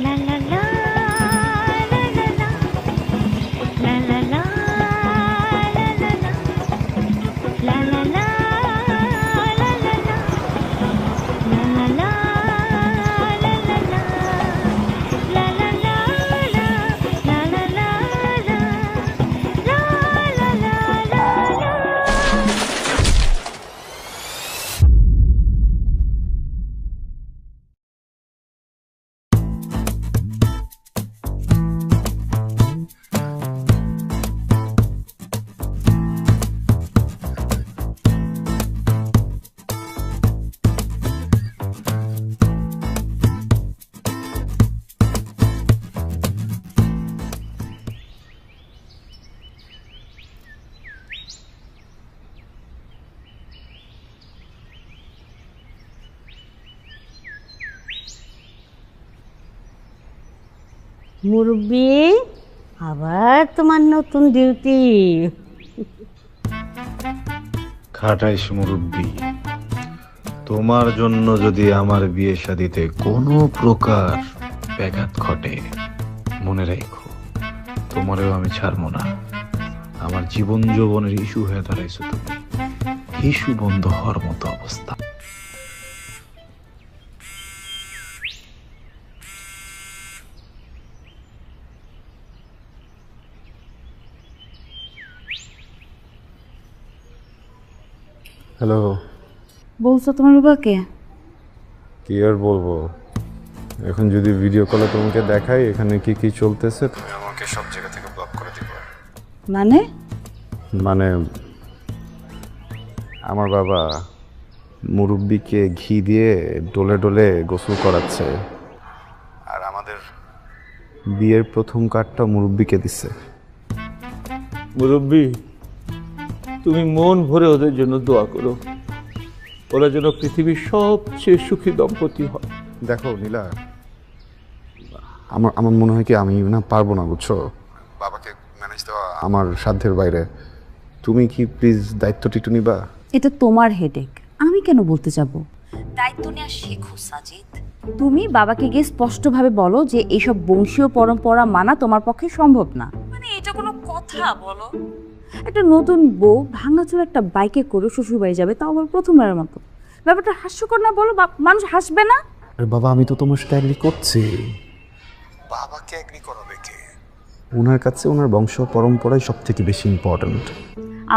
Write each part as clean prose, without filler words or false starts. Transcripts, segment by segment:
লা লা লা লা লা লা লা লা লা লা লা লা লা মুরব্বি, আবার তোমার নতুন ডিউটি। খাটাইস মুরব্বি, তোমার জন্য যদি আমার বিয়ে শাদিতে কোনো প্রকার ব্যাঘাত ঘটে, মনে রেখো তোমারেও আমি ছাড়বো না। আমার জীবন যৌবনের ইস্যু হয়ে দাঁড়াইছো তুমি, ইস্যু বন্ধ হওয়ার মতো অবস্থা। হ্যালো, বলছো তোমার বাবাকে? কি আর বলবো, এখন যদি ভিডিও কলে তোমাকে দেখাই এখানে কি কি চলতেছে, তুমি আমাকে সব জায়গা থেকে ব্লক করে দিবে। মানে? মানে আমার বাবা মুরব্বিকে ঘি দিয়ে ডলে ডলে গোসল করাচ্ছে, আর আমাদের বিয়ের প্রথম কার্ডটা মুরব্বিকে দিচ্ছে। মুরব্বী, তুমি মন ভরে ওদের জন্য দোয়া করো, ওরা যেন পৃথিবীর সবচেয়ে সুখী দম্পতি হয়। দেখো নীলা, আমার আমার মনে হয় কি আমি না পারবো না, বুঝছো? বাবাকে ম্যানেজ দেওয়া আমার সাধ্যের বাইরে। তুমি কি প্লিজ দায়িত্বটি একটু নিবা? এটা তোমার হেডেক, আমি কেন বলতে যাব? দায়িত্ব নেওয়া শেখো সাজিদ। তুমি বাবাকে গিয়ে স্পষ্টভাবে বলো যে এইসব বংশীয় পরম্পরা মানা তোমার পক্ষে সম্ভব না। মানে এটা কোনো কথা বলো? একটা নতুন বউ ভাঙাচোরা একটা বাইকে করে শ্বশুরবাড়ি যাবে, তাও আবার প্রথমবারের মতো। ব্যাপারটা হাস্যকর না বলো? মানুষ হাসবে না? আরে বাবা, আমি তো তোমার সাথে এগ্রি করছি। বাবাকে এগ্রি করাবে কে? ওনার কাছে ওনার বংশ পরম্পরাই সব থেকে বেশি ইম্পর্ট্যান্ট।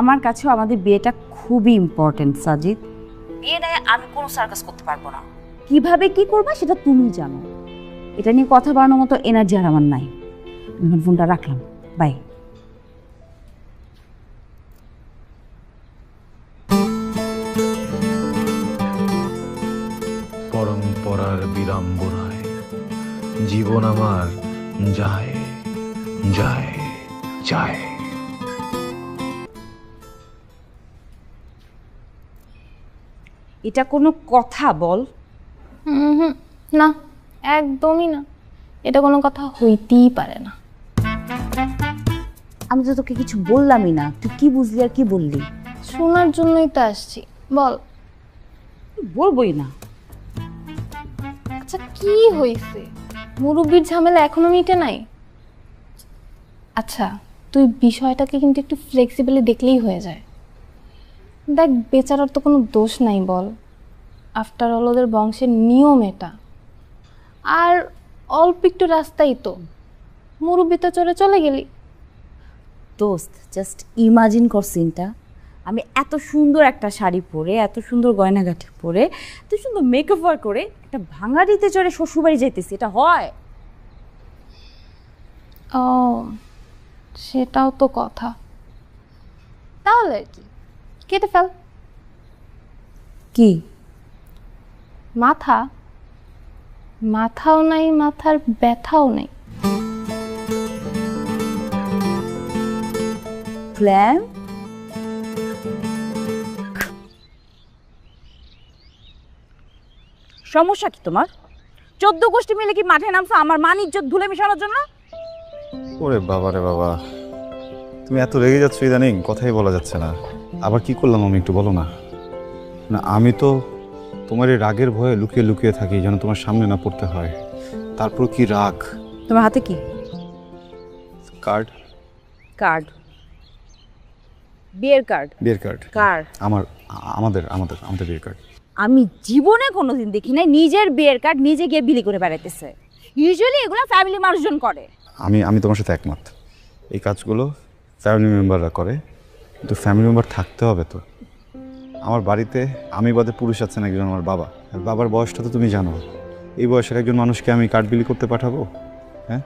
আমার কাছেও আমাদের বিয়েটা খুবই ইম্পর্ট্যান্ট সাজিদ। বিয়ে নিয়ে আমি কোনো সার্কাস করতে পারবো না। কিভাবে কি করবা সেটা তুমি জানো। এটা নিয়ে কথা বাড়ানোর মতো এনার্জি আর আমার নাই। এখন ফোনটা রাখলাম, বাই। পরম্পরার বিড়ম্বনায় জীবন আমার যায় যায় যায়। এটা কোনো কথা বল? হুম, না, একদমই না। এটা কোনো কথা হইতেই পারে না। আমি তো তোকে কিছু বললামই না, তুই কি বুঝলি আর কি বললি? শোনার জন্যই তো আসছি, বল। বলবোই না। আচ্ছা, কি হয়েছে? মুরব্বির ঝামেলা এখনো মিটে নাই? আচ্ছা, তুই বিষয়টাকে কিন্তু একটু ফ্লেক্সিবলি দেখলেই হয়ে যায়। দেখ, বেচারার তো কোনো দোষ নাই, বল। আফটার অল ওদের বংশের নিয়ম এটা। আর অল্প একটু রাস্তাই তো, মুরব্বিতে চড়ে চলে গেলি। দোস্ত, জাস্ট ইমাজিন কর সিনটা। আমি এত সুন্দর একটা শাড়ি পরে, এত সুন্দর গয়নাগাটি পরে, এত সুন্দর মেকআপ করে একটা ভাঙাড়িতে চড়ে শ্বশুরবাড়ি যাইতেছি, এটা হয়? ও, সেটাও তো কথা। তাহলে আর কি, কেটে ফেল। কি? মাথা? মাথাও নাই, মাথার ব্যথাও নেই। প্ল্যান? সমস্যা কি তোমার? 14 গোষ্ঠী মিলে কি মাঠে নামছো আমার মান ইজ্জত ধুলে মিশানোর জন্য? ওরে বাবা রে বাবা, তুমি এত রেগে যাচ্ছ ইদানিং, কথাই বলা যাচ্ছে না। আবার কি করলাম আমি, একটু বলো না। না, আমি তো তোমার এই রাগের ভয়ে লুকিয়ে লুকিয়ে থাকি যেন তোমার সামনে না পড়তে হয়। তারপর কি রাগ। তোমার হাতে কি? কার্ড। কার্ড? বিয়ের কার্ড? বিয়ের কার্ড। কার? আমাদের বিয়ের কার্ড। আমি জীবনে কোনোদিন দেখি নাই নিজের বিয়ের কার্ড নিজে গিয়ে বিলি করে বেড়াইতেছে। ইউজুয়ালি এগুলো ফ্যামিলি মানুষজন করে। আমি তোমার সাথে একমত, এই কাজগুলো ফ্যামিলি মেম্বাররা করে, কিন্তু ফ্যামিলি মেম্বার থাকতে হবে তো। আমার বাড়িতে আমি বাদে পুরুষ আছেন একজন, আমার বাবা। আর বাবার বয়সটা তো তুমি জানো, এই বয়সের একজন মানুষকে আমি কার্ড বিলি করতে পাঠাবো? হ্যাঁ,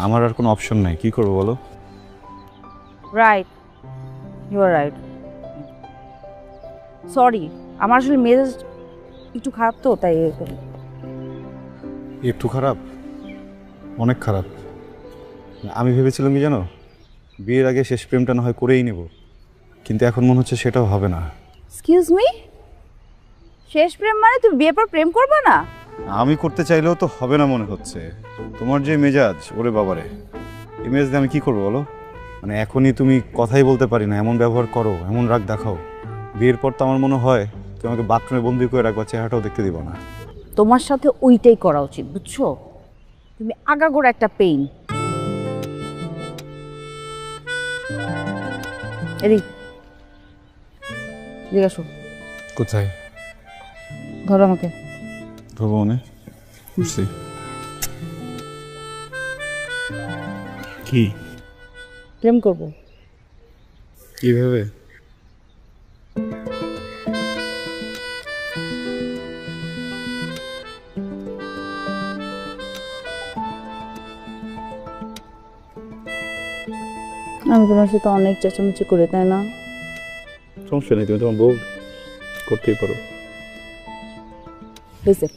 আমার আর কোনো অপশন নাই, কী করবো বলো? Right, you are right. Sorry, আমার আসলে মেজাজ একটু খারাপ তো, তাই একটু খারাপ? অনেক খারাপ। আমি ভেবেছিলাম কি জানো, বিয়ের আগে শেষ প্রেমটা না হয় করেই নেব, কিন্তু এখন মনে হচ্ছে সেটাও হবে না। এক্সকিউজ মি, শেষ প্রেম মানে তুমি বিয়ের পর প্রেম করবে না? আমি করতে চাইলেও তো হবে না মনে হচ্ছে। তোমার যে মেজাজ, ওরে বাবারে, এই মেজাজ দিয়ে আমি কী করবো বলো? মানে এখনই তুমি কথাই বলতে পারি না, এমন ব্যবহার করো, এমন রাগ দেখাও। বিয়ের পর তো আমার মনে হয় তুমি আমাকে বাথরুমে বন্দি করে রাখবা, চেহারাটাও দেখতে দিব না। তোমার সাথে ওইটাই করা উচিত, বুঝছো? তুমি আগাগোড়া একটা পেইন। এদিক আসো। কোথায়? ধরো আমাকে। ধরবো মানে? বুঝছি। কি প্রেম করবো? কিভাবে? আমি তোমার সাথে অনেক চেঁচামেচি করে, তাই না? সমস্যা নেই, তুমি তোমার বউ, করতেই পারো। হয়েছে,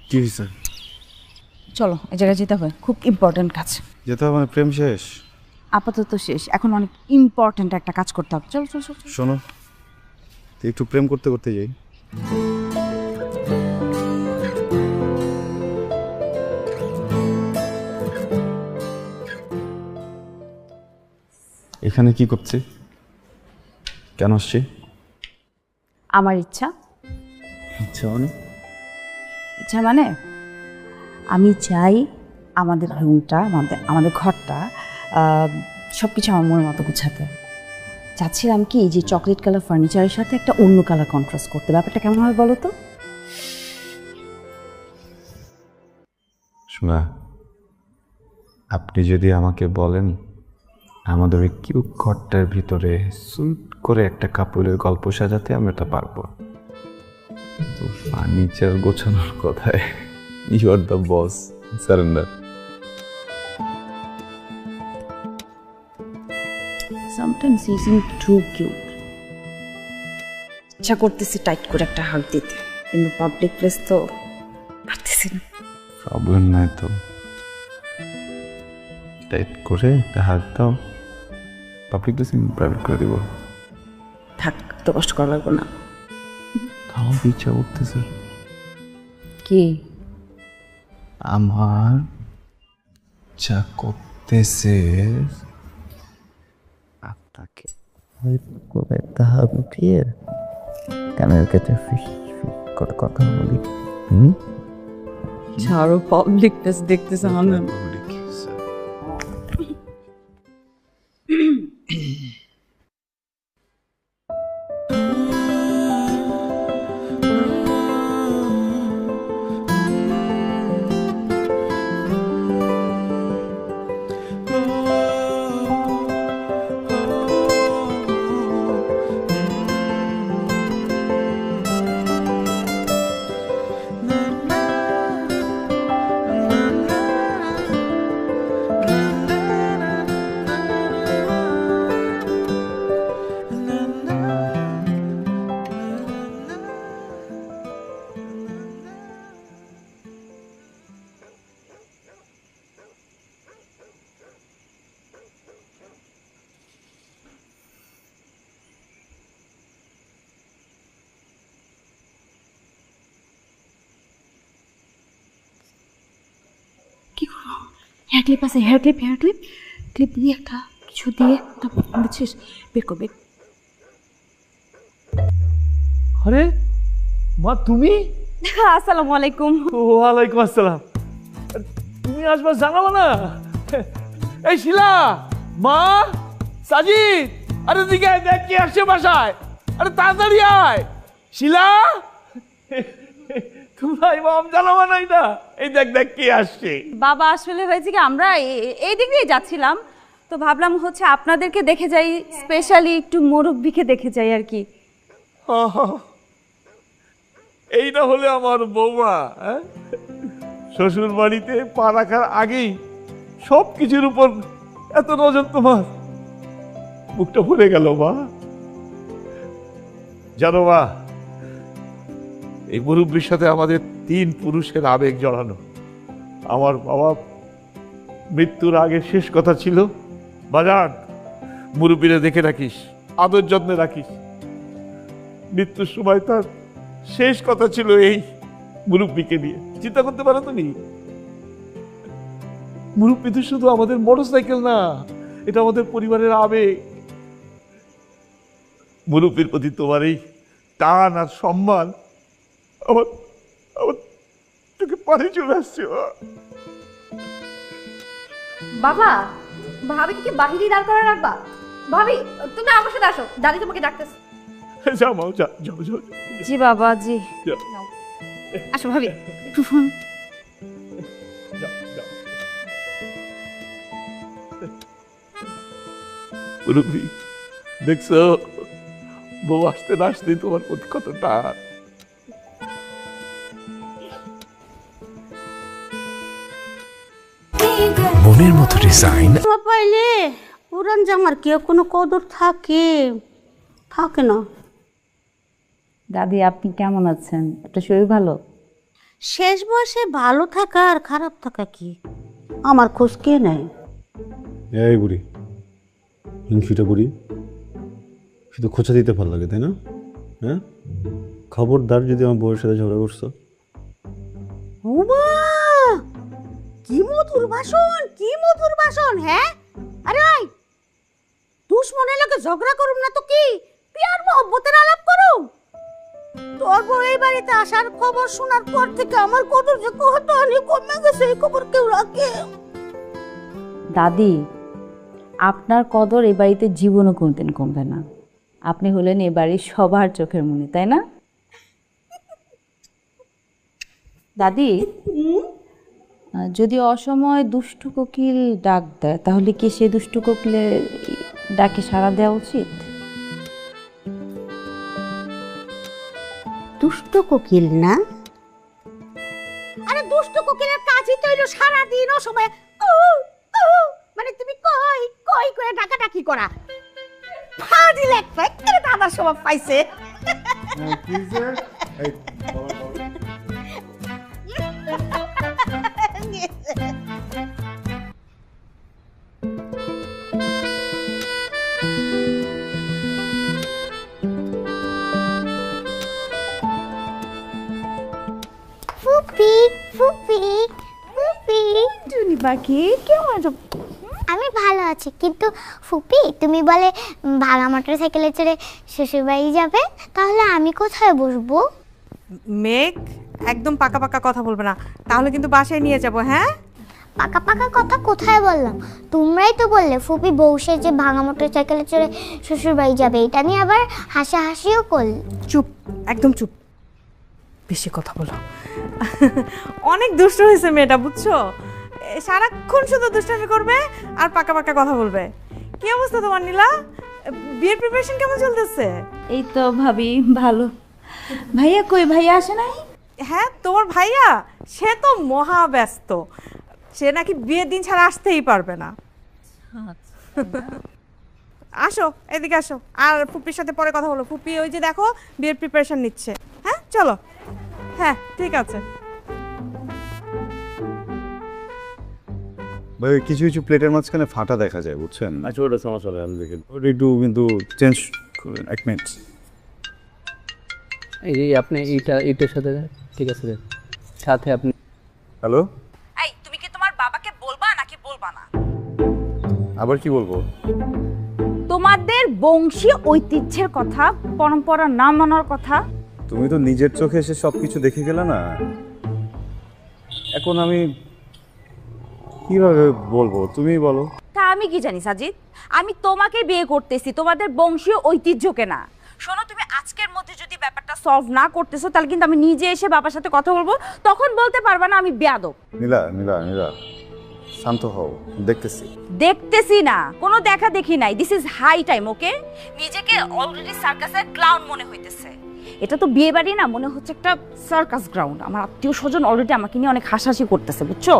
কি হয়েছে? চলো এই জায়গায় যেতে হবে, খুব ইম্পর্টেন্ট কাজ। যেতে হবে মানে প্রেম শেষ? আপাতত শেষ, এখন অনেক ইম্পর্টেন্ট একটা কাজ করতে হবে। চলো চলো চলো। শোনো, একটু প্রেম করতে করতে যাই। এখানে কি করছি? কেন আসছি? আমার ইচ্ছা। ইচ্ছা মানে? ইচ্ছা মানে আমি চাই আমাদের রুমটা, আমাদের ঘরটা, সব কিছু আমার মনের মতো গুছাতে চাচ্ছিলাম। কি যে চকলেট কালার ফার্নিচারের সাথে একটা অন্য কালার কন্ট্রাস্ট করতে, ব্যাপারটা কেমন হবে বলো তো? শোনা, আপনি যদি আমাকে বলেন আমাদের ওই কিউট ঘরটার ভিতরে সুইট করে একটা কাপড়ের গল্প সাজাতে, আমি তা পারবো। তো ফার্নিচার গোছানোর কথায় you are the boss, surrender. Sometimes you seem too cute. ইচ্ছা করতেছি টাইট করে একটা হাগ দিতে, কিন্তু পাবলিক প্লেস তো পারতেছি না। প্রবলেম নাই তো, টাইট করে একটা হাত দাও, পাবলিক প্লেসে প্রাইভেট করে দিব। থাক, তো কষ্ট করা লাগবে না। তাও ইচ্ছা করতেছে। কি? আমার ইচ্ছা করতেছে আপনাকে একটা হাত উঠিয়ে কানের কাছে ফিস ফিস করে কথা বলি। ছাড়ো, পাবলিক প্লেস দেখতেছে আমি। হেয়ার ক্লিপ আছে, হেয়ার ক্লিপ দিয়ে একটা কিছু দিয়ে, বুঝছিস? বের করবে। আরে মা, তুমি? আসসালামু আলাইকুম। ওয়ালাইকুম আসসালাম। তুমি আসবা জানাবো না? এই শিলা, মা, সাজিদ, আরে দিকে আয়, দেখ কে আসছে বাসায়। আরে তাড়াতাড়ি আয় শিলা। তোমরা ইমাম জানাবো নাই না? এই দেখ দেখ কে আসছে। বাবা আসলে হয়েছে কি, আমরা এই দিক দিয়ে যাচ্ছিলাম, তো ভাবলাম হচ্ছে আপনাদেরকে দেখে যাই, স্পেশালি একটু মুরব্বিকে দেখে যাই আর কি। এইটা হলে আমার বৌমা। শ্বশুর বাড়িতে পা রাখার আগেই সব কিছুর উপর এত নজর তোমার। মুখটা ভরে গেল মা। জানো মা, এই মুরব্বীর সাথে আমাদের 3 পুরুষের আবেগ জড়ানো। আমার বাবা মৃত্যুর আগে শেষ কথা ছিল, বাজার মুরব্বীরে দেখে রাখিস, আদর যত্নে রাখিস। মৃত্যুর সময় তার শেষ কথা ছিল এই মুরব্বীকে নিয়ে। চিন্তা করতে পারো তুমি? মুরব্বী তো শুধু আমাদের মোটরসাইকেল না, এটা আমাদের পরিবারের আবেগ। মুরব্বীর প্রতি তোমার এই টান আর সম্মান আমার আমার তোকে পারে চলে আসছে। বাবা, ভাবিকে কি বাহিরে দাঁড় করে রাখবা? ভাবি, তুমি আমার সাথে আসো, দাদি তোমাকে ডাকতেছে। যাও মা, যাও যাও যাও। জি বাবা, জি। যাও আসো ভাবি। যাও যাও। মুরব্বী, দেখছো বউ আসতে না আসতে তোমার প্রতি কতটা। মনের মতো ডিজাইন পাইলে পুরান জামার কেউ কোনো কদর থাকে থাকে না। দাদি, আপনি কেমন আছেন? আপনার শরীর ভালো? শেষ বয়সে ভালো থাকা আর খারাপ থাকা কি আমার খোঁজ কে নেয়? এই বুড়ি, হিংসুটা বুড়ি, শুধু খোঁচা দিতে ভালো লাগে, তাই না? হ্যাঁ, খবরদার যদি আমার বউয়ের সাথে ঝগড়া করছো। ওমা, কি মধুর ভাষণ, কি মধুর ভাষণ। হ্যাঁ, আরে ওই দুশ্মনের লোকে ঝগড়া করুম না তো কি পিয়ার মহব্বতের আলাপ করুম? তোর বউ এই বাড়িতে আসার খবর শোনার পর থেকে আমার কদর যে কতখানি কমে গেছে, এই খবর কেউ রাখে? দাদি, আপনার কদর এ বাড়িতে জীবনও কোনদিন কমবে না। আপনি হলেন এ বাড়ির সবার চোখের মনি, তাই না দাদি? যদি অসময় দুষ্টু কোকিল ডাক দেয়, তাহলে কি সেই দুষ্টু কোকিলের ডাকে সাড়া দেওয়া উচিত? দুষ্ট কোকিল না? আরে দুষ্ট কোকিলের কাজই তো হইলো সারাদিন ও সময় মানে তুমি কই কই করে ডাকাডাকি করা। ফাজিল একটা একেবারে দাদার স্বভাব পাইছে। ফুপি ফুপি ফুপি, টুনি পাখি, কেমন আছো? আমি ভালো আছি, কিন্তু ফুপি তুমি বলে ভাড়া মোটরসাইকেলে চড়ে শ্বশুরবাড়ি যাবে, তাহলে আমি কোথায় বসবো? মেঘ, একদম পাকা পাকা কথা বলবে না, তাহলে কিন্তু বাসায় নিয়ে যাব। হ্যাঁ, পাকা পাকা কথা কোথায় বললাম? তোমরাই তো বললে ফুপি বউ সেজে ভাঙা মোটরসাইকেলে চড়ে শ্বশুরবাড়ি যাবে, এটা নিয়ে আবার হাসাহাসিও করলে। চুপ, একদম চুপ, বেশি কথা বলো। অনেক দুষ্ট হয়েছে মেয়েটা, বুঝছো? সারাক্ষণ শুধু দুষ্টামি করবে আর পাকা পাকা কথা বলবে। কি অবস্থা তোমার নীলা? বিয়ের প্রিপারেশন কেমন চলতেছে? এই তো ভাবি, ভালো। ভাইয়া কই? ভাইয়া আসে নাই? হ্যাঁ, তোমার ভাইয়া সে তো মহা ব্যস্ত, সে নাকি বিয়ের দিন ছাড়া আসতেই পারবে না। আসো, এদিকে আসো, আর ফুপির সাথে পরে কথা বলো। ফুপি ওই যে দেখো বিয়ের প্রিপারেশন নিচ্ছে। হ্যাঁ চলো। হ্যাঁ ঠিক আছে। ভাই, কিছু কিছু প্লেটের মাঝখানে ফাটা দেখা যায়, বুঝছেন? আচ্ছা, ওটা সমস্যা হবে, আমি দেখে ওটা একটু কিন্তু চেঞ্জ করবেন, 1 মিনিট। এই যে আপনি এইটার সাথে ঠিক আছে, সাথে আপনি। হ্যালো, এই, তুমি কি তোমার বাবাকে বলবা নাকি বলবা না? আবার কি বলবো? তোমাদের বংশীয় ঐতিহ্যের কথা, পরম্পরা না মানার কথা। তুমি তো নিজের চোখে এসে সব কিছু দেখে গেলে না। এখন আমি কিভাবে বলবো, তুমিই বলো। তা আমি কি জানি সাজিদ, আমি তোমাকে বিয়ে করতেছি, তোমাদের বংশীয় ঐতিহ্যকে না। শোনো, তুমি আজকের মধ্যে যদি ব্যাপারটা সলভ না করতেছো তাহলে কিন্তু আমি নিজে এসে বাবার সাথে কথা বলবো, তখন বলতে পারবা না আমি বেয়াদব। নীলা নীলা নীলা, শান্ত হও, দেখতেছি। দেখতেছি না, কোনো দেখা দেখি নাই। দিস ইজ হাই টাইম, ওকে? নিজেকে অলরেডি সার্কাসের ক্লাউন মনে হইতেছে। এটা তো বিয়ে বাড়ি না, মনে হচ্ছে একটা সার্কাস গ্রাউন্ড। আমার আত্মীয় স্বজন অলরেডি আমাকে নিয়ে অনেক হাসাহাসি করতেছে, বুঝছো?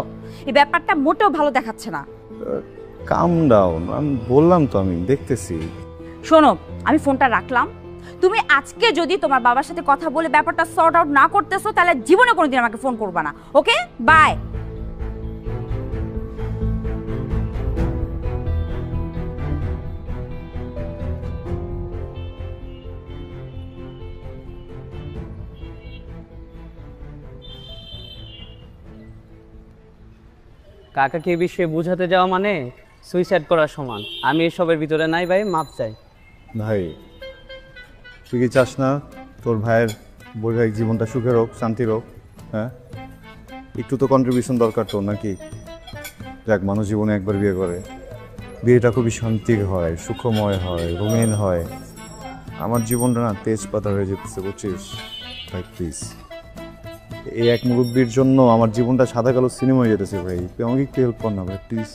এই ব্যাপারটা মোটেও ভালো দেখাচ্ছে না। কাম ডাউন, আমি বললাম তো আমি দেখতেছি। শোনো, আমি ফোনটা রাখলাম। তুমি আজকে যদি তোমার বাবার সাথে কথা বলে ব্যাপারটা সর্ট আউট না করতেছো তাহলে জীবনে কোনোদিন আমাকে ফোন করবা না, ওকে? বাই। কাকাকে এই বিষয়ে বোঝাতে যাওয়া মানে সুইসাইড করার সমান। আমি এসবের ভিতরে নাই ভাই, মাপ চাই। ভাই তুই কি চাস না তোর ভাইয়ের বৈবাহিক জীবনটা সুখের হোক, শান্তির হোক? হ্যাঁ, একটু তো কন্ট্রিবিউশন দরকার তোর, নাকি? দেখ, মানুষ জীবনে একবার বিয়ে করে, বিয়েটা খুবই শান্তির হয়, সুখময় হয়, রঙিন হয়। আমার জীবনটা না তেজপাতা হয়ে যেতেছে, বুঝছিস? ভাই প্লিজ, এই এক মুরব্বীর জন্য আমার জীবনটা সাদা কালো সিনেমা হয়ে যেতেছে। ভাই তুই আমাকে একটু হেল্প কর না ভাই, প্লিজ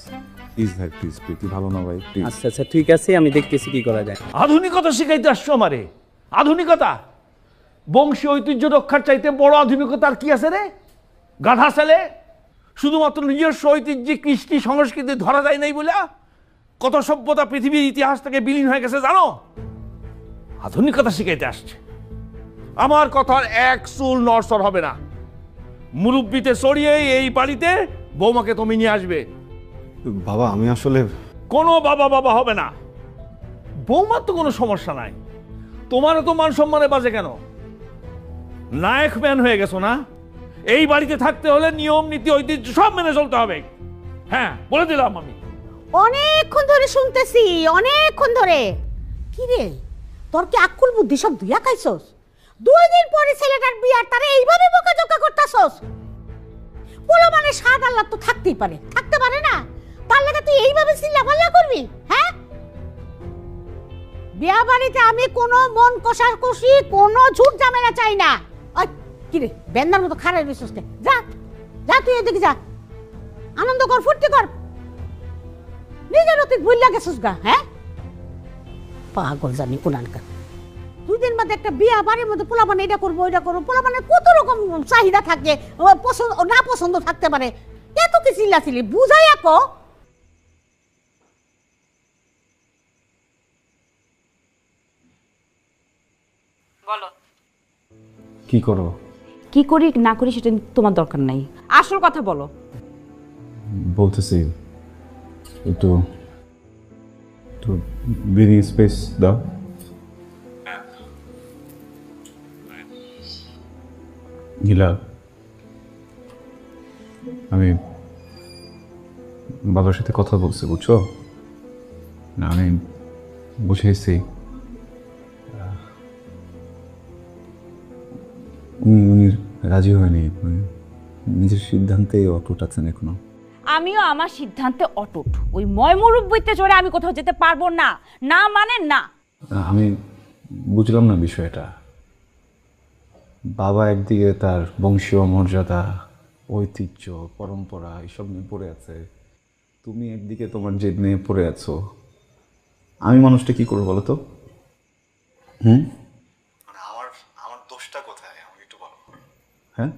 প্লিজ ভাই, প্লিজ। তুই ভালো না ভাই, প্লিজ। আচ্ছা আচ্ছা ঠিক আছে, আমি দেখতেছি কি করা যায়। আধুনিকতা শিখাইতে আসছো আমারে? আধুনিকতা? বংশীয় ঐতিহ্য রক্ষার চাইতে বড় আধুনিকতা আর কি আছে রে গাধা ছেলে? শুধুমাত্র নিজস্ব ঐতিহ্য, কৃষ্টি, সংস্কৃতি ধরা যায় নাই বলে কত সভ্যতা পৃথিবীর ইতিহাস থেকে বিলীন হয়ে গেছে জানো? আধুনিকতা শিখাইতে আসছে। আমার কথার এক চুল নড়চড় হবে না। মুরব্বিতে চড়িয়ে এই বাড়িতে বৌমাকে তুমি নিয়ে আসবে। বাবা আমি আসলে কোনো বাবা বাবা হবে না। বৌমার তো কোনো সমস্যা নাই, তোমারও তো মান সম্মানে বাজে কেন? নায়ক ম্যান হয়ে গেছো না? এই বাড়িতে থাকতে হলে নিয়ম নীতি ঐতিহ্য সব মেনে চলতে হবে। হ্যাঁ, বলে দিলাম আমি। অনেকক্ষণ ধরে শুনতেছি, অনেকক্ষণ ধরে। কি রে, তোর কি আক্কুল বুদ্ধি সব দুইয়া খাইছস? 2 দিন পরে ছেলেটার বিয়ার তারে এইভাবে বকাঝকা করতাছস? বলো মানে স্বাদ আল্লাহ তো থাকতেই পারে, থাকতে পারে না? তার লাগে তুই এইভাবে চিল্লাপাল্লা করবি? হ্যাঁ, বিয়া বাড়িতে আমি কোনো মন কষাকষি, কোনো ঝুট ঝামেলা চাই না। ওই কি রে, বেন্দার মতো খারাপ রইছস কে? যা যা, তুই এদিকে যা, আনন্দ কর, ফুর্তি কর। নিজের অতীত ভুইল্লা গেছিস গা? হ্যাঁ, পাগল জানি কোনানকার। 2 দিন বাদে একটা বিয়া বাড়ির মধ্যে পোলাপান এটা করবো ওইটা করবো, পোলাপানের কত রকম চাহিদা থাকে, পছন্দ না পছন্দ থাকতে পারে। এত কি চিল্লাচিল্লি, বুঝাই আকো। বলো কি করো? কি করি না করি সেটা তোমার দরকার নাই, আসল কথা বলো। বলতেছি একটু একটু ব্রিদিং স্পেস দাও। নীলা, আমি বাবার সাথে কথা বলছি, বুঝছো? না আমি বুঝেছি উনি রাজি হয়নি, নিজের সিদ্ধান্তে অটুট আছেন এখনো। আমিও আমার সিদ্ধান্তে অটুট। ওই ময়মুরব্বিতে চড়ে আমি কোথাও যেতে পারবো না, না মানে না। আমি বুঝলাম না বিষয়টা। বাবা একদিকে তার বংশীয় মর্যাদা, ঐতিহ্য, পরম্পরা এসব নিয়ে পড়ে আছে, তুমি একদিকে তোমার জেদ নিয়ে পড়ে আছো। আমি মানুষটা কি করবো বলো তো? আমার দোষটা কোথায় আমাকে একটু বলো। হ্যাঁ,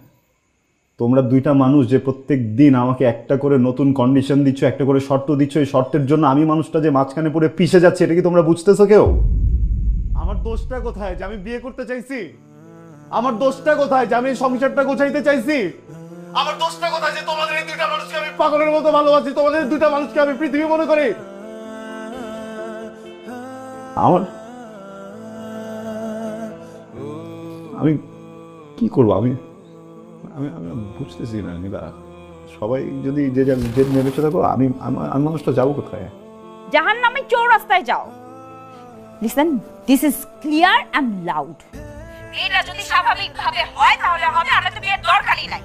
তোমরা 2টা মানুষ যে প্রত্যেক দিন আমাকে একটা করে নতুন কন্ডিশন দিচ্ছ, একটা করে শর্ত দিচ্ছ, এই শর্তের জন্য আমি মানুষটা যে মাঝখানে পড়ে পিষে যাচ্ছে, এটা কি তোমরা বুঝতেছো কেউ? আমার দোষটা কোথায় যে আমি বিয়ে করতে চাইছি? আমার দোষটা কোথায় যে আমি সংসারটা গোছাইতে চাইছি? আমার দোষটা কোথায় যে তোমাদের এই 2টা মানুষকে আমি পাগলের মতো ভালোবাসি, তোমাদের 2টা মানুষকে আমি পৃথিবী মনে করি? আমি কি করবো? আমি বুঝতেছি না নীলা। সবাই যদি যে নেমেছে থাকো, আমি মানুষটা যাবো কোথায়? জাহান্নামে চৌরাস্তায় যাও। Listen, this is clear and loud. এটা যদি স্বাভাবিকভাবে হয় তাহলে হবে, আমরা তো বিয়ের দরকারই নাই।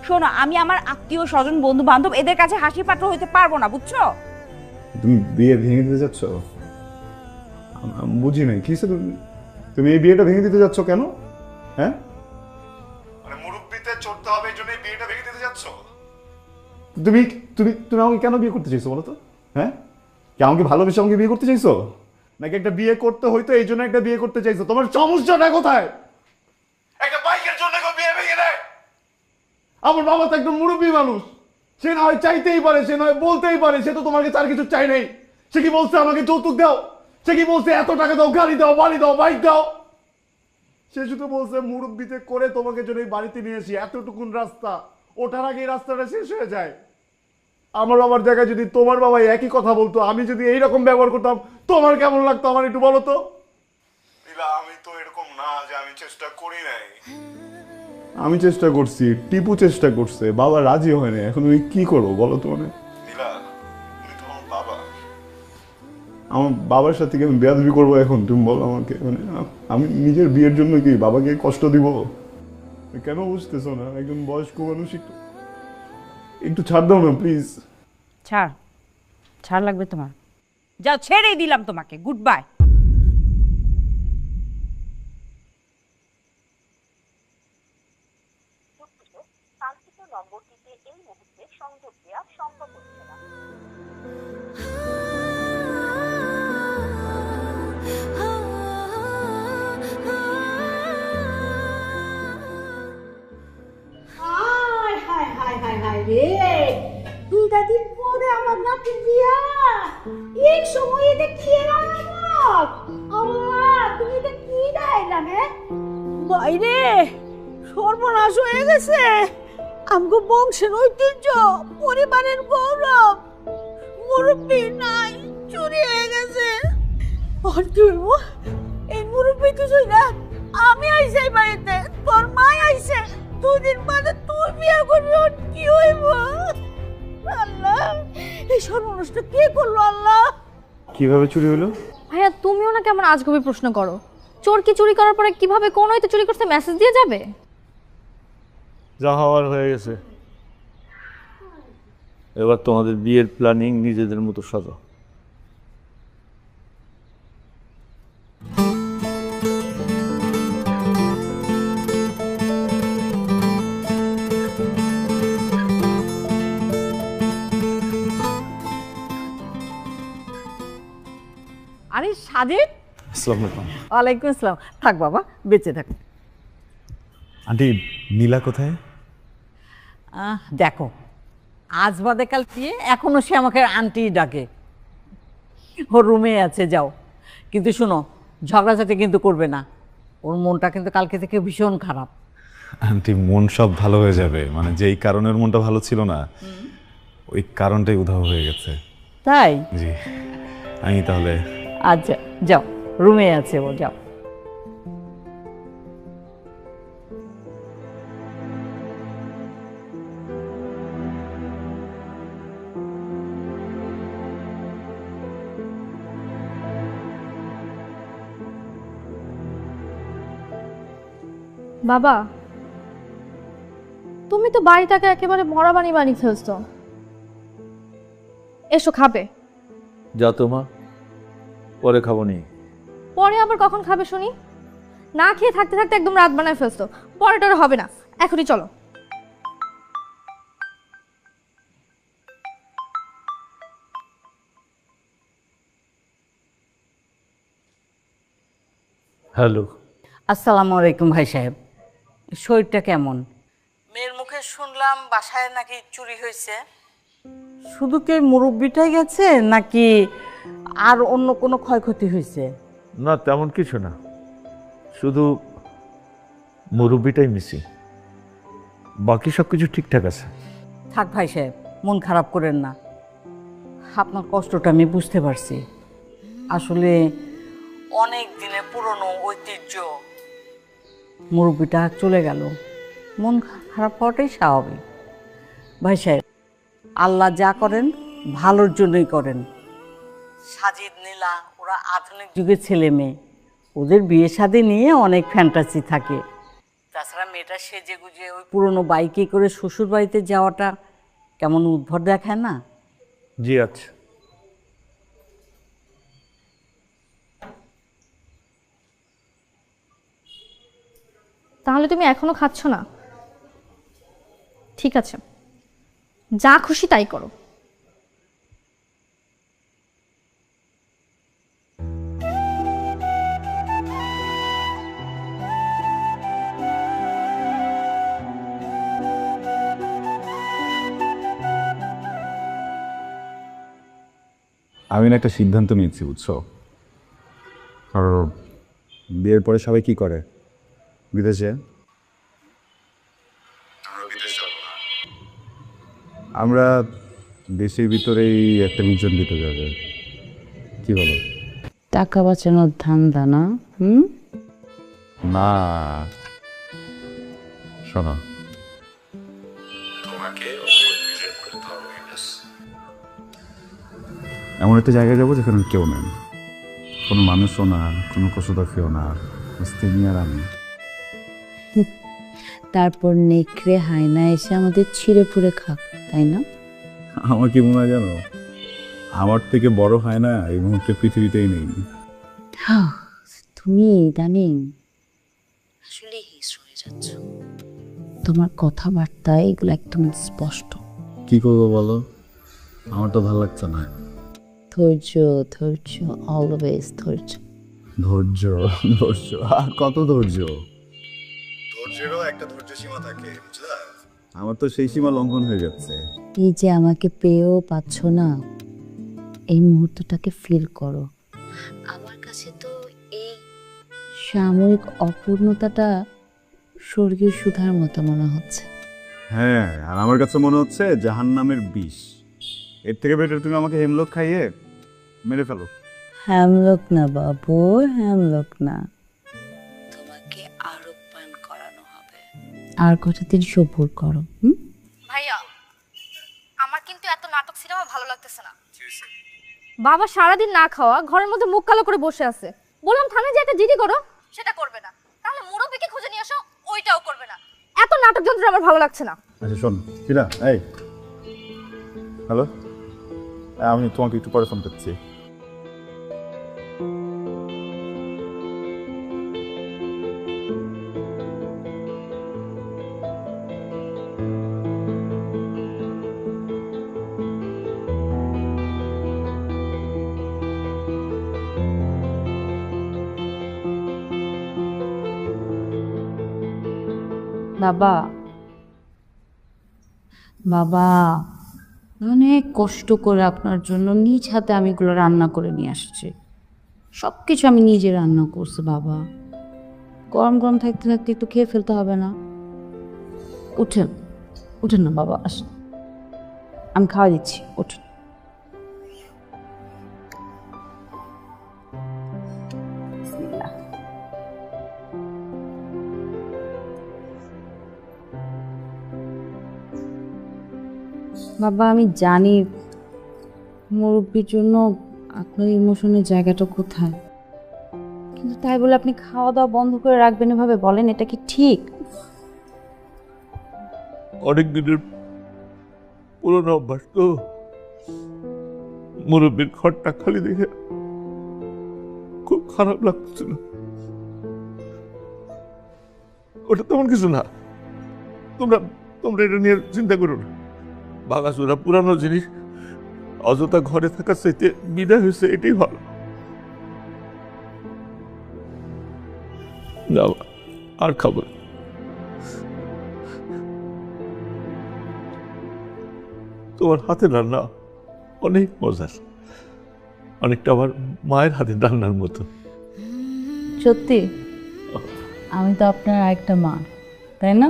শোনো, আমি আমার আত্মীয় স্বজন বন্ধু বান্ধব এদের কাছে হাসি পাত্র হইতে পারবো না, বুঝছো? তুমি বিয়ে ভেঙে দিতে যাচ্ছ? আমি বুঝি নাই কি তুমি এই বিয়েটা ভেঙে দিতে যাচ্ছ কেন? হ্যাঁ, মানে মুরব্বিতে চড়তে হবে এই জন্য এই বিয়েটা ভেঙে দিতে যাচ্ছ? তুমি তুমি তুমি আমাকে কেন বিয়ে করতে চাইছো বলো তো? হ্যাঁ, কি আমাকে ভালোবেসে আমাকে বিয়ে করতে চাইছো, নাকি একটা বিয়ে করতে হইতো এই জন্য একটা বিয়ে করতে চাইছো? তোমার সমস্যাটা কোথায়? একটা বাইকের জন্য কেউ বিয়ে ভেঙে দেয়? আমার বাবা তো একদম মুরব্বী মানুষ, সে না হয় চাইতেই পারে, সে নয় বলতেই পারে, সে তো তোমার কাছে আর কিছু চাই নাই। সে কি বলছে আমাকে যৌতুক দাও? সে কি বলছে এত টাকা দাও, গাড়ি দাও, বাড়ি দাও, বাইক দাও? সে শুধু বলছে মুরব্বিতে করে তোমাকে জন্য এই বাড়িতে নিয়ে এসি, এতটুকুন রাস্তা, ওঠার আগে এই রাস্তাটা শেষ হয়ে যায়। আমার বাবার জায়গায় যদি তোমার বাবা একই কথা বলতো, আমি যদি এইরকম ব্যবহার করতাম, তোমার কেমন লাগতো আমার একটু বলো তো? আমি তো এরকম না যে আমি চেষ্টা করি নাই। আমি চেষ্টা করছি, টিপু চেষ্টা করছে, বাবা রাজি হয় না। এখন তুমি কি করবো বলো তো? মানে আমার বাবার সাথে কি আমি বেয়াদবি করবো এখন? তুমি বলো আমাকে, মানে আমি নিজের বিয়ের জন্য কি বাবাকে কষ্ট দিব? কেন বুঝতেছো না? একজন বয়স্ক মানুষ, একটু ছাড় দাও না প্লিজ। ছাড় লাগবে তোমার? যাও, ছেড়েই দিলাম তোমাকে, গুড বাই। নম্বরটিতে এই মুহূর্তে সংযোগ দেওয়া সম্ভব হচ্ছে না। দুইটা দিন পরে আমার নাতির বিয়া, এক সময় এটা কি আলামত? আল্লাহ, তুমি এটা কি ডাইলাম? বাইরে সর্বনাশ হয়ে গেছে। আমগো বংশের ঐতিহ্য, পরিবারের গৌরব, মুরব্বী নাই, চুরি হয়ে গেছে। আর কি হইব? এই মুরব্বী কিছুই না, আমি আইছি এই বাড়িতে, তোর মা আইছে, দুদিন বাদে তুই বিয়ে করবি, ওর কি হইব? আল্লাহ, এই সর্বনাশটা কে করলো? আল্লাহ, কিভাবে চুরি হলো? ভাইয়া তুমিও না কেমন আজগবি প্রশ্ন করো। চোর কি চুরি করার পরে কিভাবে কোন হইতে চুরি করতে মেসেজ দিয়ে যাবে? যা হওয়ার হয়ে গেছে, এবার তোমাদের বিয়ের প্ল্যানিং নিজেদের মতো সাজাও। আরে সাজিদ, আসসালামু আলাইকুম। ওয়ালাইকুম আসসালাম। থাক বাবা, বেঁচে থাক। আন্টি, নীলা কোথায়? দেখো, আজ বাদে কাল বিয়ে, এখনো সে আমাকে আন্টি ডাকে। ওর রুমে আছে, যাও। কিন্তু শোনো, ঝগড়াঝাটি কিন্তু করবে না, ওর মনটা কিন্তু কালকে থেকে ভীষণ খারাপ। আন্টি, মন সব ভালো হয়ে যাবে, মানে যেই কারণের মনটা ভালো ছিল না, ওই কারণটাই উধাও হয়ে গেছে। তাই? জি, আমি তাহলে। আচ্ছা যাও, রুমে আছে ও, যাও। বাবা, তুমি তো বাড়িটাকে একেবারে মরা বানিয়ে ফেলছো। এসো, খাবে? যা তোমা, পরে খাবো নি। পরে আবার কখন খাবে শুনি? না খেয়ে থাকতে থাকতে একদম রাত বানায় ফেলছো। পরেটার হবে না, এখনই চলো। হ্যালো। আসসালামু আলাইকুম ভাই সাহেব, শরীরটা কেমন? মেয়ের মুখে শুনলাম বাসায় নাকি চুরি হয়েছে। শুধু কি মুরব্বিটাই গেছে নাকি আর অন্য কোনো ক্ষয়ক্ষতি হয়েছে? না, তেমন কিছু না, শুধু মুরব্বিটাই মিসিং, বাকি সব কিছু ঠিকঠাক আছে। থাক ভাই সাহেব, মন খারাপ করেন না, আপনার কষ্টটা আমি বুঝতে পারছি। আসলে অনেক দিনের পুরনো ঐতিহ্য, মুরব্বিটা চলে গেল, মন খারাপ হওয়াটাই স্বাভাবিক। ভাই সাহেব, আল্লাহ যা করেন ভালোর জন্যই করেন। সাজিদ, নীলা ওরা আধুনিক যুগের ছেলে মেয়ে, ওদের বিয়ে শাদী নিয়ে অনেক ফ্যান্টাসি থাকে। তাছাড়া মেয়েটা সেজে গুজে ওই পুরনো বাইকে করে শ্বশুর বাড়িতে যাওয়াটা কেমন উদ্ভট দেখায় না? জি আচ্ছা। তাহলে তুমি এখনো খাচ্ছ না? ঠিক আছে, যা খুশি তাই করো। আমি না একটা সিদ্ধান্ত নিয়েছি, বুঝছো? আর বিয়ের পরে সবাই কি করে? বিদেশে। আমরা দেশের ভিতরেই একটা মিশন দিতে যাবে, কি বলো? টাকা বাঁচানোর ধান্দা না? না শোনো, তোমাকে এমন একটা জায়গায় যাবো যেখানে কেউ নেই, কোনো মানুষও না, কোনো পশুপাখিও না, তিনি আর আমি। তারপর নেকড়ে হায়না এসে আমাদের ছিঁড়ে ফুড়ে খাক, তাই না? আমার কি মনে হয় জানো, আমার থেকে বড় হয় না এই মুহূর্তে পৃথিবীতেই নেই। তুমি ইদানিং আসলে হিংস্র হয়ে যাচ্ছ, তোমার কথাবার্তা এগুলো একদম স্পষ্ট। কি করবো বলো, আমার তো ভালো লাগছে না। ধৈর্য ধৈর্য, অলওয়েজ ধৈর্য। ধৈর্য ধৈর্য, আর কত ধৈর্য? ধৈর্যেরও একটা ধৈর্য সীমা থাকে, বুঝলা? আমার তো সেই সীমা লঙ্ঘন হয়ে যাচ্ছে। এই যে আমাকে পেয়েও পাচ্ছ না, এই মুহূর্তটাকে ফিল করো। আমার কাছে তো এই সাময়িক অপূর্ণতাটা স্বর্গীয় সুধার মতো মনে হচ্ছে। হ্যাঁ, আর আমার কাছে মনে হচ্ছে জাহান্নামের বিষ। এর থেকে বেটার তুমি আমাকে হেমলক খাইয়ে মেরে ফেলো। হ্যামলক না বাবু, হ্যামলক না, তোমাকে আরো পান করানো হবে। আর কটা দিন সবুর করো। ভাইয়া, আমার কিন্তু এত নাটক সিনেমা ভালো লাগতেছে না। বাবা সারাদিন না খাওয়া ঘরের মধ্যে মুখ কালো করে বসে আছে। বললাম থানায় যে একটা জিডি করো, সেটা করবে না। তাহলে মুরব্বিকে খুঁজে নিয়ে আসো, ওইটাও করবে না। এত নাটক যন্ত্র আমার ভালো লাগছে না। আচ্ছা শোন ফিরা, এই হ্যালো, আমি তোমাকে একটু পরে ফোন করছি। বাবা, বাবা, অনেক কষ্ট করে আপনার জন্য নিজ হাতে আমি এগুলো রান্না করে নিয়ে আসছি। সব কিছু আমি নিজে রান্না করছি বাবা। গরম গরম থাকতে থাকতে একটু খেয়ে ফেলতে হবে না? উঠেন, উঠেন না বাবা, আসেন, আমি খাওয়া দিচ্ছি, উঠুন। বাবা, আমি জানি মুরব্বির জন্য আপনার ইমোশনের জায়গাটা কোথায়, কিন্তু তাই বলে আপনি খাওয়া দাওয়া বন্ধ করে রাখবেন এভাবে? বলেন, এটা কি ঠিক? অনেক দিনের পুরনো অভ্যাস তো, মুরব্বীর ঘরটা খালি দেখে খুব খারাপ লাগছিল। ওটা তেমন কিছু না, তোমরা তোমরা এটা নিয়ে চিন্তা করো না। ভাঙাচোরা পুরানো জিনিস অযথা ঘরে থাকার চাইতে বিদায় হয়েছে, এটাই ভালো। না আর খাবো না। তোমার হাতে রান্না অনেক মজার, অনেকটা আমার মায়ের হাতে রান্নার মতো। সত্যি? আমি তো আপনার আরেকটা মা, তাই না?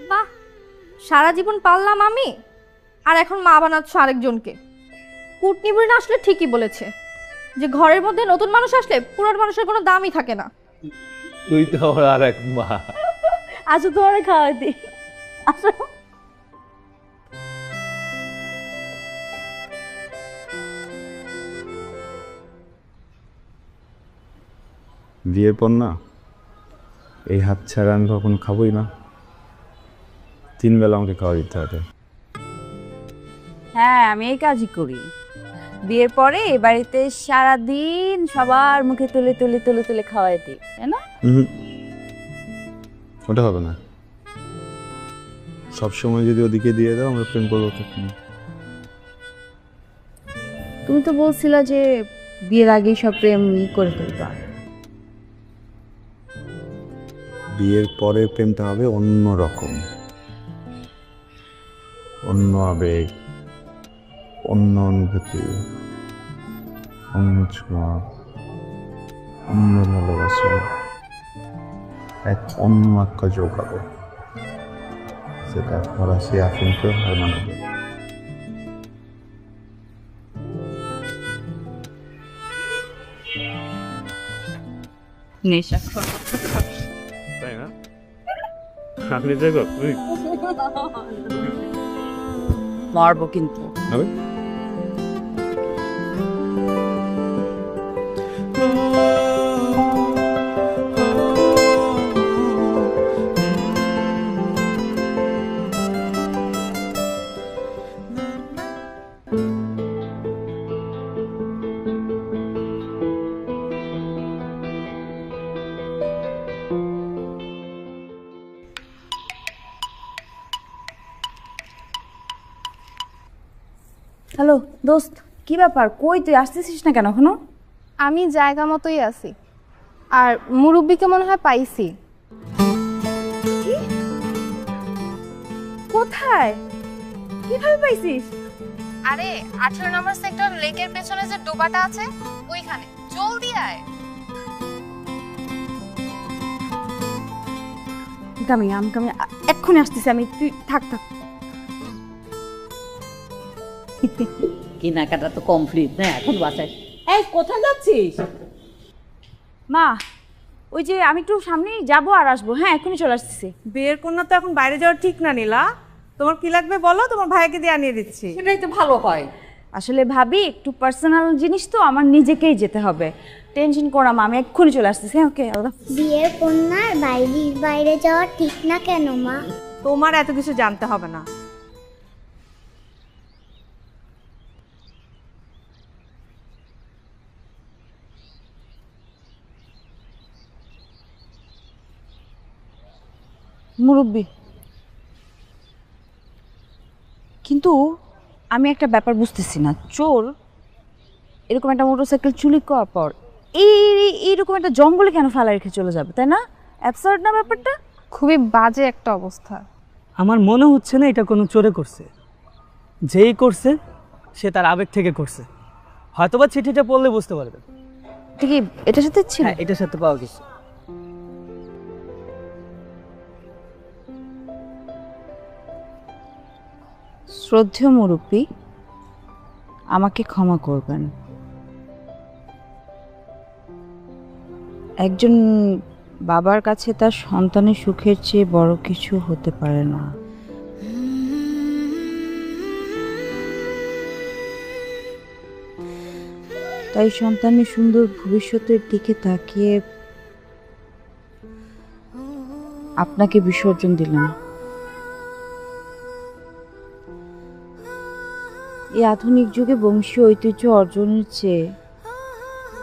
বাহ, সারা জীবন পাললাম আমি, আর এখন মা বানাচ্ছ আরেকজনকে। কুটনিবুড়ি না আসলে ঠিকই বলেছে যে ঘরের মধ্যে নতুন মানুষ আসলে পুরান মানুষের কোনো দামই থাকে না। তুই তো আমার আর এক মা। আসো, তোমার খাওয়াই দিই, আসো। বিয়ের পর না এই হাত ছাড়া আমি কখনো খাবোই না। 3 বেলা আমাকে খাওয়া দিতে হবে। হ্যাঁ, আমি এই কাজই করি। বিয়ের পরে এ বাড়িতে সারাদিন সবার মুখে তুলে তুলে তুলে তুলে খাওয়াই দিই, তাই না? ওটা হবে না। সবসময় যদি ওদিকে দিয়ে দাও আমরা প্রেম করবো তখন। তুমি তো বলছিলা যে বিয়ের আগেই সব প্রেম করে ফেলবা। বিয়ের পরে প্রেমটা হবে অন্য রকম, অন্য আবেগ, অন্য অনুভূতি, অন্য ছোঁয়া, অন্য ভালোবাসা, এক অন্য আক্কা জোগাবে, সেটা ফরাসি আফিনকেও হার মানাবে। নেশা তাই না? আপনি দেখো তুই মারবো কিন্তু। হবে? হ্যালো দোস্ত, কি ব্যাপার? কই তুই আসতেছিস না কেন এখনো? আমি জায়গা মতোই আছি, আর মুরব্বিকে মনে হয় পাইছি। কোথায়? কিভাবে পাইছিস? আরে 18 নম্বর সেক্টর লেকের পেছনে যে ডোবাটা আছে ওইখানে, জলদি আয়। আমি এক্ষুনি আসতেছি। আমি, তুই থাক থাক। কেনাকাটা তো কমপ্লিট না, এখন বাসায়। এই কোথায় যাচ্ছিস? মা, ওই যে আমি একটু সামনেই যাবো আর আসবো। হ্যাঁ, এক্ষুনি চলে আসতেছি। বিয়ের কন্যা তো এখন বাইরে যাওয়া ঠিক না নীলা। তোমার কি লাগবে বলো, তোমার ভাইকে দিয়ে আনিয়ে দিচ্ছি। সেটাই তো ভালো হয়। আসলে ভাবি একটু পার্সোনাল জিনিস তো, আমার নিজেকেই যেতে হবে। টেনশন করা মা, আমি এক্ষুনি চলে আসতেছি। হ্যাঁ, ওকে। বিয়ের কন্যার বাইরে যাওয়া ঠিক না কেন মা? তোমার এত কিছু জানতে হবে না। মুরব্বি, কিন্তু আমি একটা ব্যাপার বুঝতেছি না। চোর এরকম একটা মোটরসাইকেল চুরি করার পর এইরকম একটা জঙ্গলে কেন ফেলা রেখে চলে যাবে, তাই না? অ্যাবসার্ড না ব্যাপারটা? খুবই বাজে একটা অবস্থা। আমার মনে হচ্ছে না এটা কোনো চোরে করছে। যেই করছে সে তার আবেগ থেকে করছে। হয়তোবা চিঠিটা পড়লে বুঝতে পারবে। ঠিক, এটার সাথে ছিল। হ্যাঁ, এটার সাথে পাওয়া গেছে। শ্রদ্ধেয় মুরব্বি, আমাকে ক্ষমা করবেন। একজন বাবার কাছে তার সন্তানের সুখের চেয়ে বড় কিছু হতে পারে না। তাই সন্তানের সুন্দর ভবিষ্যতের দিকে তাকিয়ে আপনাকে বিসর্জন দিলাম। এই আধুনিক যুগে বংশীয় ঐতিহ্য অর্জনের চেয়ে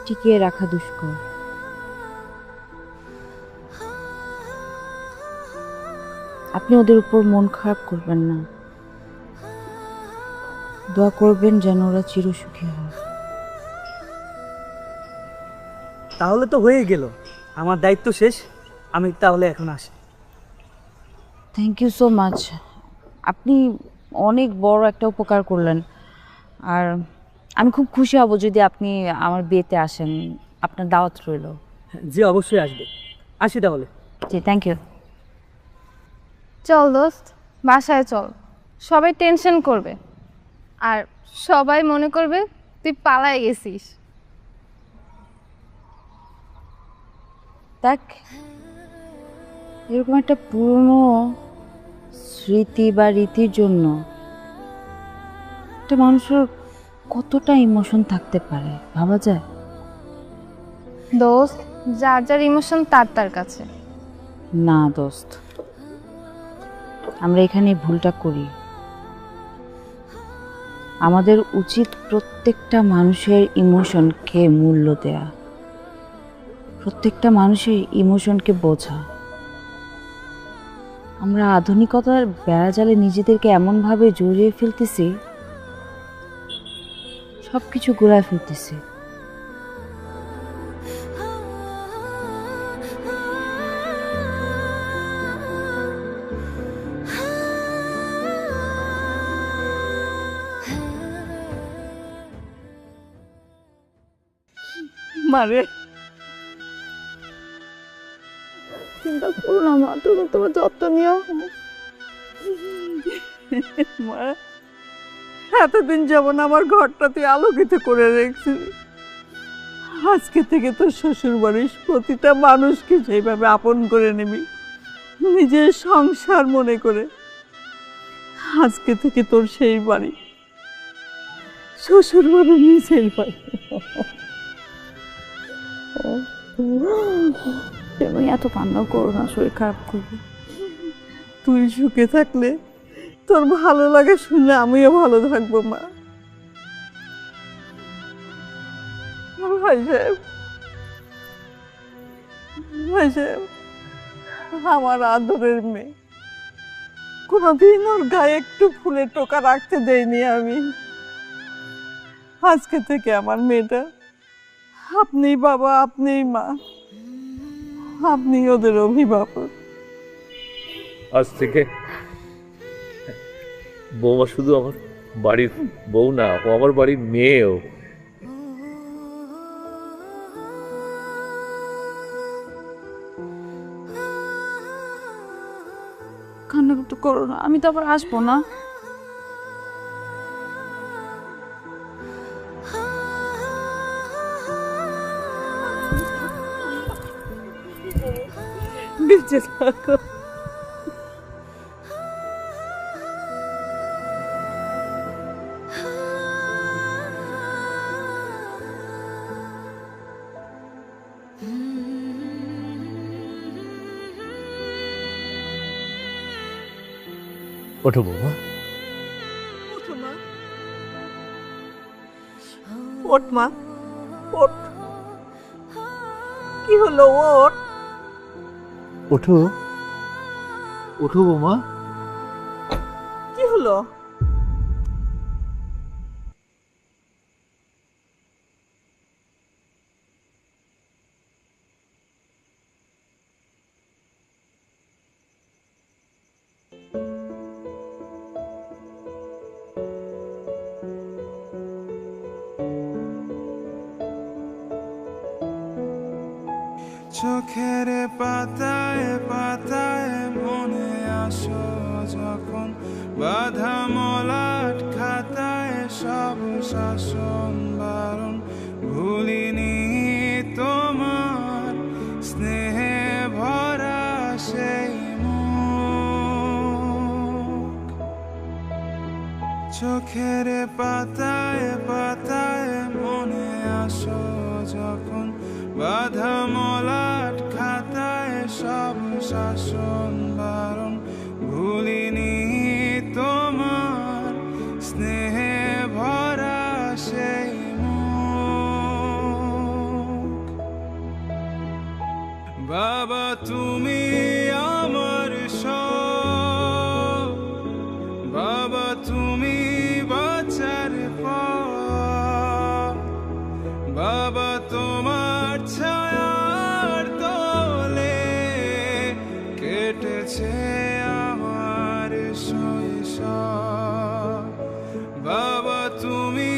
টিকিয়ে রাখা দুষ্কর। আপনি ওদের উপর মন খারাপ করবেন না। দোয়া করবেন যেন ওরা চিরসুখী হয়। তাহলে তো হয়ে গেল, আমার দায়িত্ব শেষ। আমি তাহলে এখন আসি। Thank you so much. আপনি অনেক বড় একটা উপকার করলেন, আর আমি খুব খুশি হব যদি আপনি আমার বিয়েতে আসেন। আপনার দাওয়াত রইল। জি, অবশ্যই আসবে। আসি তাহলে। জি, থ্যাংক ইউ। চল দোস্ত, বাসায় চল। সবাই টেনশন করবে, আর সবাই মনে করবে তুই পালায় গেছিস। দেখ, এরকম একটা পুরনো স্মৃতি বা রীতির জন্য একটা মানুষের কতটা ইমোশন থাকতে পারে ভাবা যায়? দোস্ত, যার যার ইমোশন তার তার কাছে। না দোস্ত, আমরা এখানে ভুলটা করি। আমাদের উচিত প্রত্যেকটা মানুষের ইমোশনকে মূল্য দেয়া, প্রত্যেকটা মানুষের ইমোশনকে বোঝা। আমরা আধুনিকতার বেড়াজালে নিজেদেরকে এমনভাবে জড়িয়ে ফেলতেছি, সব কিছু গুড়ায় ফেলতেছি। মারে চিন্তা করো না মা, তুমি তোমার যত্ন নিও। মা, এতদিন যেমন আমার ঘরটা তুই আলোকিত করে রেখেছিলি, আজকে থেকে তোর শ্বশুর বাড়ির প্রতিটা মানুষকে সেইভাবে আপন করে নিবি, নিজের সংসার মনে করে। আজকে থেকে তোর সেই বাড়ি, শ্বশুর বাড়ি নিজের বাড়ি। তুমি এত কান্না করো না, শরীর খারাপ করবে। তুই সুখে থাকলে তোর ভালো লাগে শুনলে আমিও ভালো থাকবো মা। ভাই সাহেব, ভাই সাহেব, আমার আদরের মেয়ে, কোনোদিন ওর গায়ে একটু ফুলের টোকা রাখতে দেয়নি আমি। আজকে থেকে আমার মেয়েটা আপনি বাবা, আপনি মা, আপনি ওদের অভিভাবক। আজ থেকে বৌমা শুধু আমার বাড়ির বউ না, ও আমার বাড়ির মেয়েও। কান্না একটু করো না, আমি তো আবার আসবো না। বেঁচে থাকো। ওঠো বৌমা। ওঠো মা, ওঠ মা, ওঠ। কি হলো? ওঠ। ওঠো, ওঠো বৌমা। কি হলো? চোখের পাতায় পাতায় মনে আসো যখন, বাধা মলাট খাতায় সব শাসন বারণ। ভুলিনি তোমার স্নেহে ভরা সেই মুখ। চোখের পাতায় পাতায় মনে আসো যখন, বাধা মলাট খাতায় সব শাসন বারণ। ভুলিনি তোমার স্নেহে ভরা সেই মুখ। বাবা তুমি আমার সব, বাবা তুমি বাঁচার পথ। বাবা তোমার ছায়ার তলে কেটেছে আমার শৈশব। বাবা তুমি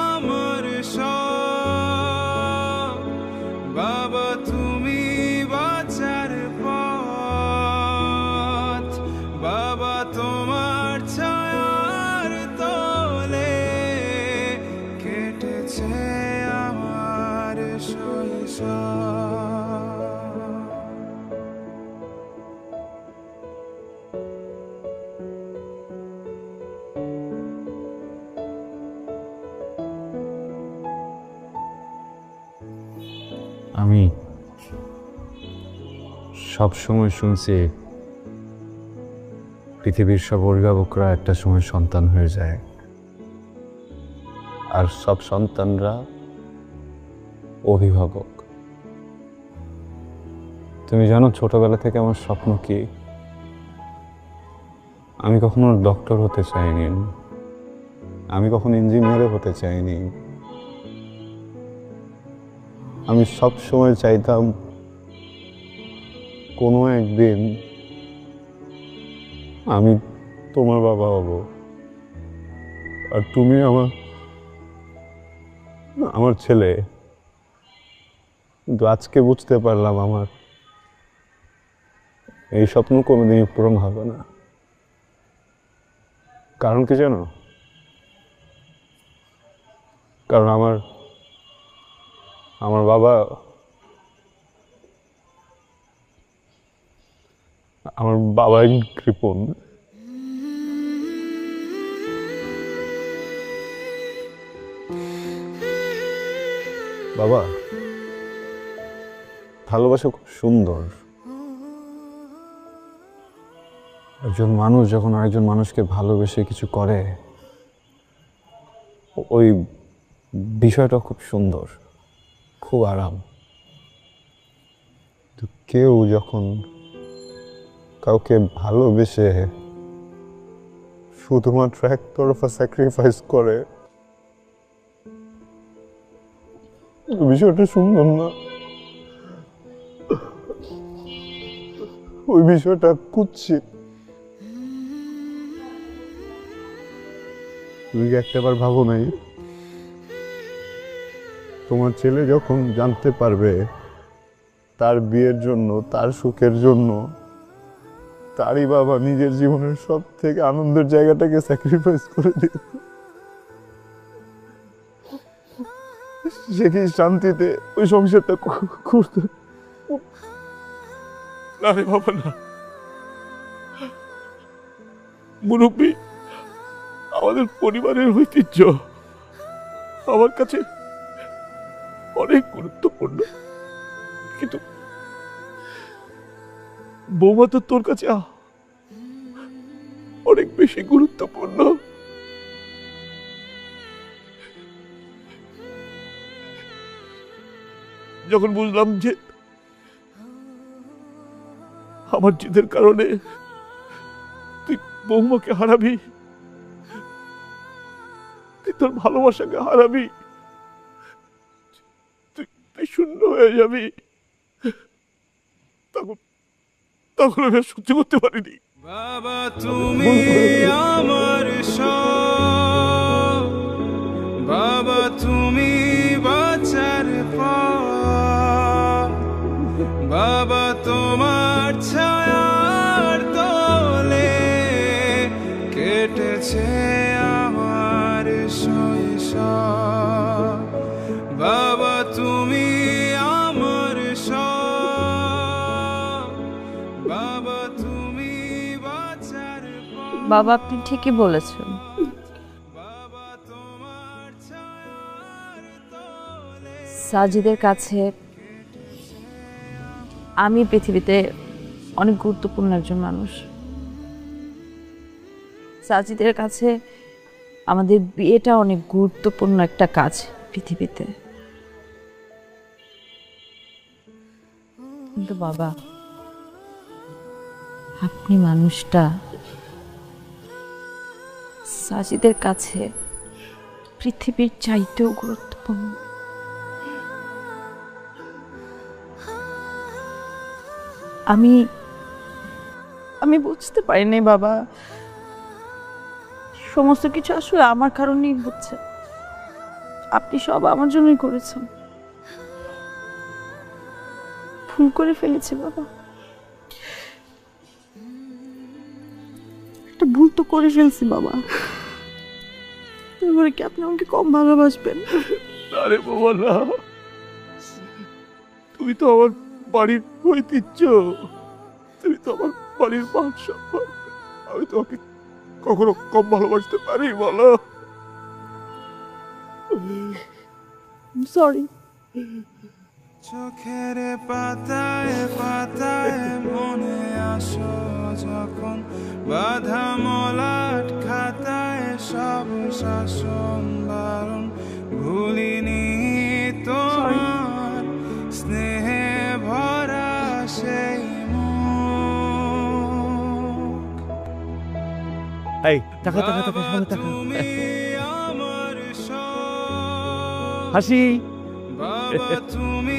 আমার সব, বাবা তুমি বাঁচার পথ। বাবা তোমার ছায়ার তলে কেটেছে আমার শৈশব। আমি সব সময় শুনছি পৃথিবীর সব অভিভাবকরা একটা সময় সন্তান হয়ে যায়, আর সব সন্তানরা অভিভাবক। তুমি জানো ছোটবেলা থেকে আমার স্বপ্ন কি? আমি কখনো ডক্টর হতে চাইনি, আমি কখনো ইঞ্জিনিয়ারও হতে চাইনি। আমি সব সময় চাইতাম কোনো একদিন আমি তোমার বাবা হব, আর তুমি আমার ছেলে। কিন্তু আজকে বুঝতে পারলাম আমার এই স্বপ্ন কোনোদিনই পূরণ হবে না। কারণ কি জানো? কারণ আমার বাবা কৃপণ। বাবা, ভালোবাসা খুব সুন্দর। একজন মানুষ যখন আরেকজন মানুষকে ভালোবেসে কিছু করে, ওই বিষয়টা খুব সুন্দর, খুব আরাম। তো কেউ যখন কাউকে ভালোবেসে শুধুমাত্র একতরফা স্যাক্রিফাইস করে, বিষয়টা সুন্দর না। ওই বিষয়টা কুৎসিত। তুমি কি একটাবার ভাবো নাই তোমার ছেলে যখন জানতে পারবে তার বিয়ের জন্য, তার সুখের জন্য তারই বাবা নিজের জীবনের সব থেকে আনন্দের জায়গাটাকে স্যাক্রিফাইস করে দিল, সে কি শান্তিতে ওই সংসারটা করতে? না রে বাবা, না। মুরব্বী আমাদের পরিবারের ঐতিহ্য আমার কাছে অনেক গুরুত্বপূর্ণ, কিন্তু বৌমা তো তোর কাছে অনেক বেশি গুরুত্বপূর্ণ। যখন বুঝলাম যে আমার জিদের কারণে তুই বৌমাকে হারাবি, তুই তোর ভালোবাসাকে হারাবি, তুই শূন্য হয়ে যাবি, তখন আমি সহ্য করতে পারিনি। বাবা তুমি আমার সব, বাবা তুমি বাঁচার পথ, বাবা তোমার ছায়ার তলে কেটেছে আমার শৈশব। বাবা তুমি আমার সব, বাবা তুমি বাঁচার পথ। বাবা, আপনি ঠিকই বলেছেন। সাজিদের কাছে আমি পৃথিবীতে অনেক গুরুত্বপূর্ণ একজন মানুষ। সাজিদের কাছে আমাদের বিয়েটা অনেক গুরুত্বপূর্ণ একটা কাজ পৃথিবীতে। কিন্তু বাবা, আপনি মানুষটা সাজিদের কাছে পৃথিবীর চাইতেও গুরুত্বপূর্ণ। আমি বুঝতে পারিনি বাবা, সমস্ত কিছু আসলে আমার কারণেই হচ্ছে। আপনি সব আমার জন্যই করেছেন। ভুল করে ফেলেছি বাবা, একটা ভুল তো করে ফেলছি বাবা। এবারে কি আপনি আমাকে কম ভালোবাসবেন? আরে বাবা না, তুমি তো আমার বাড়ির ঐতিহ্য, তুমি তো আমার বাড়ির মান সম্মান। আমি তোমাকে কখনো কম ভালোবাসতে পারি বলো? সরি, চোখের পাতায় পাতায় মনে আসো যখন বাধা মলাট খাতায় সব শাসন বারণ ভুলিনি তোমার স্নেহে ভরা সেই মুখ। এই টাকা টাকা টাকা সামনে টাকা তুমি আমার সব, হাসি বাবা তুমি